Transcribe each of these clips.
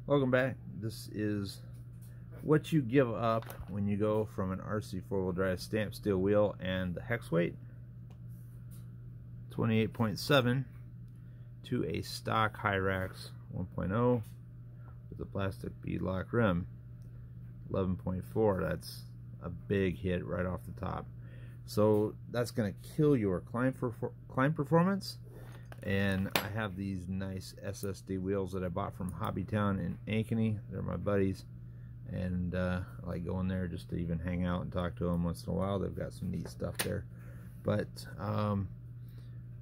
Welcome back. This is what you give up when you go from an RC four-wheel drive stamped steel wheel and the hex weight 28.7 to a stock Hyrax 1.0 with a plastic beadlock rim 11.4. That's a big hit right off the top. So that's going to kill your climb performance. And I have these nice SSD wheels that I bought from Hobbytown in Ankeny. They're my buddies, and I like going there just to even hang out and talk to them once in a while. They've got some neat stuff there. But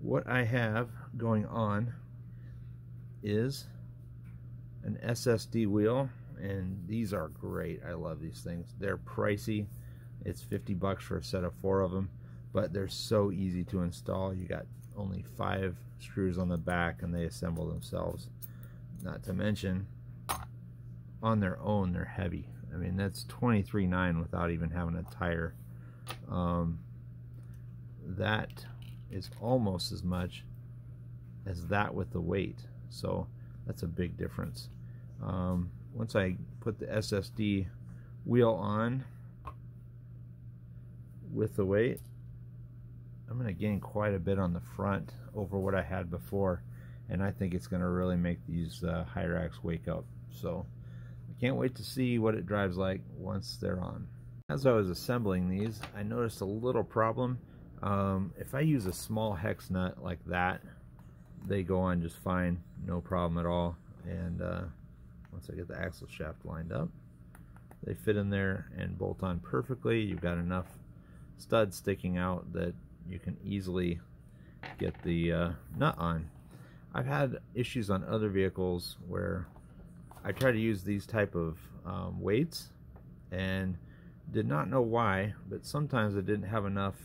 what I have going on is an SSD wheel, and these are great. I love these things. They're pricey. It's $50 for a set of 4 of them, but they're so easy to install. You got only 5 screws on the back and they assemble themselves. Not to mention, on their own, they're heavy. I mean, that's 23.9 without even having a tire. That is almost as much as that with the weight, so that's a big difference. Once I put the SSD wheel on with the weight, I'm going to gain quite a bit on the front over what I had before, and I think it's going to really make these Hyrax wake up. So I can't wait to see what it drives like once they're on. As I was assembling these, I noticed a little problem. If I use a small hex nut like that, they go on just fine, no problem at all. And once I get the axle shaft lined up, they fit in there and bolt on perfectly. You've got enough studs sticking out that you can easily get the nut on. I've had issues on other vehicles where I try to use these type of weights and did not know why, but sometimes I didn't have enough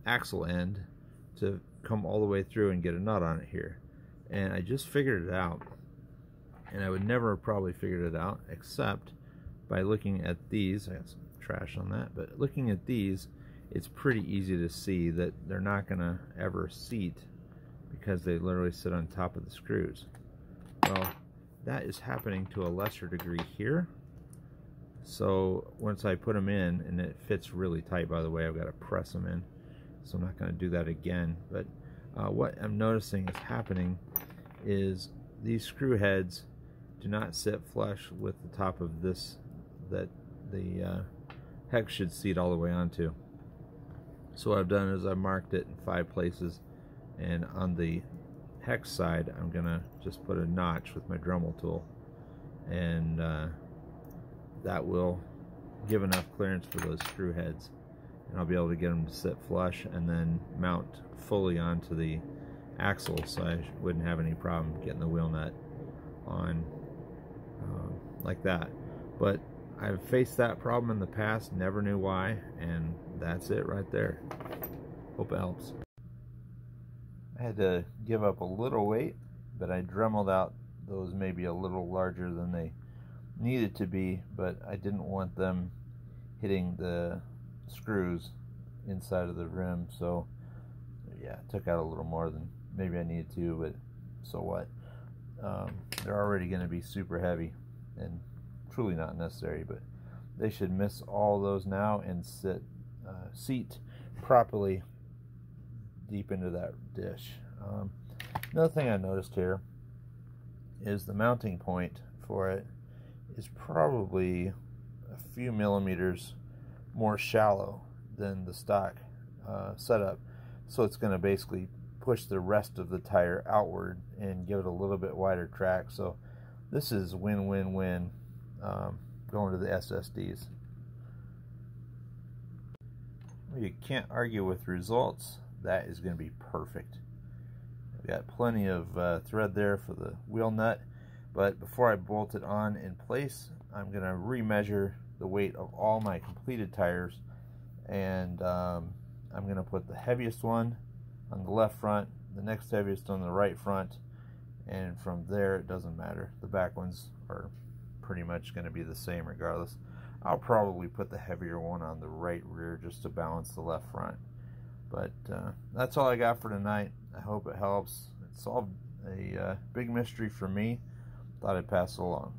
axle end to come all the way through and get a nut on it here. And I just figured it out, and I would never have probably figured it out except by looking at these. I got some trash on that, but looking at these, it's pretty easy to see that they're not going to ever seat because they literally sit on top of the screws. Well, that is happening to a lesser degree here. So once I put them in, and it fits really tight, by the way, I've got to press them in, so I'm not going to do that again. But what I'm noticing is happening is these screw heads do not sit flush with the top of this that the hex should seat all the way onto. So what I've done is I've marked it in 5 places, and on the hex side I'm gonna just put a notch with my Dremel tool, and that will give enough clearance for those screw heads, and I'll be able to get them to sit flush and then mount fully onto the axle, so I wouldn't have any problem getting the wheel nut on like that. But I've faced that problem in the past, never knew why, and that's it right there. Hope it helps. I had to give up a little weight, but I dremeled out those maybe a little larger than they needed to be, but I didn't want them hitting the screws inside of the rim, so yeah, I took out a little more than maybe I needed to, but so what? They're already going to be super heavy and truly not necessary, but they should miss all those now and seat properly deep into that dish. Another thing I noticed here is the mounting point for it is probably a few millimeters more shallow than the stock setup, so it's going to basically push the rest of the tire outward and give it a little bit wider track. So this is win-win-win going to the SSDs. Well, you can't argue with results. That is going to be perfect. I've got plenty of thread there for the wheel nut, but before I bolt it on in place, I'm going to remeasure the weight of all my completed tires, and I'm going to put the heaviest one on the left front, the next heaviest on the right front, and from there it doesn't matter. The back ones are pretty much going to be the same regardless. I'll probably put the heavier one on the right rear just to balance the left front. But that's all I got for tonight. I hope it helps. It solved a big mystery for me thought I'd pass it along.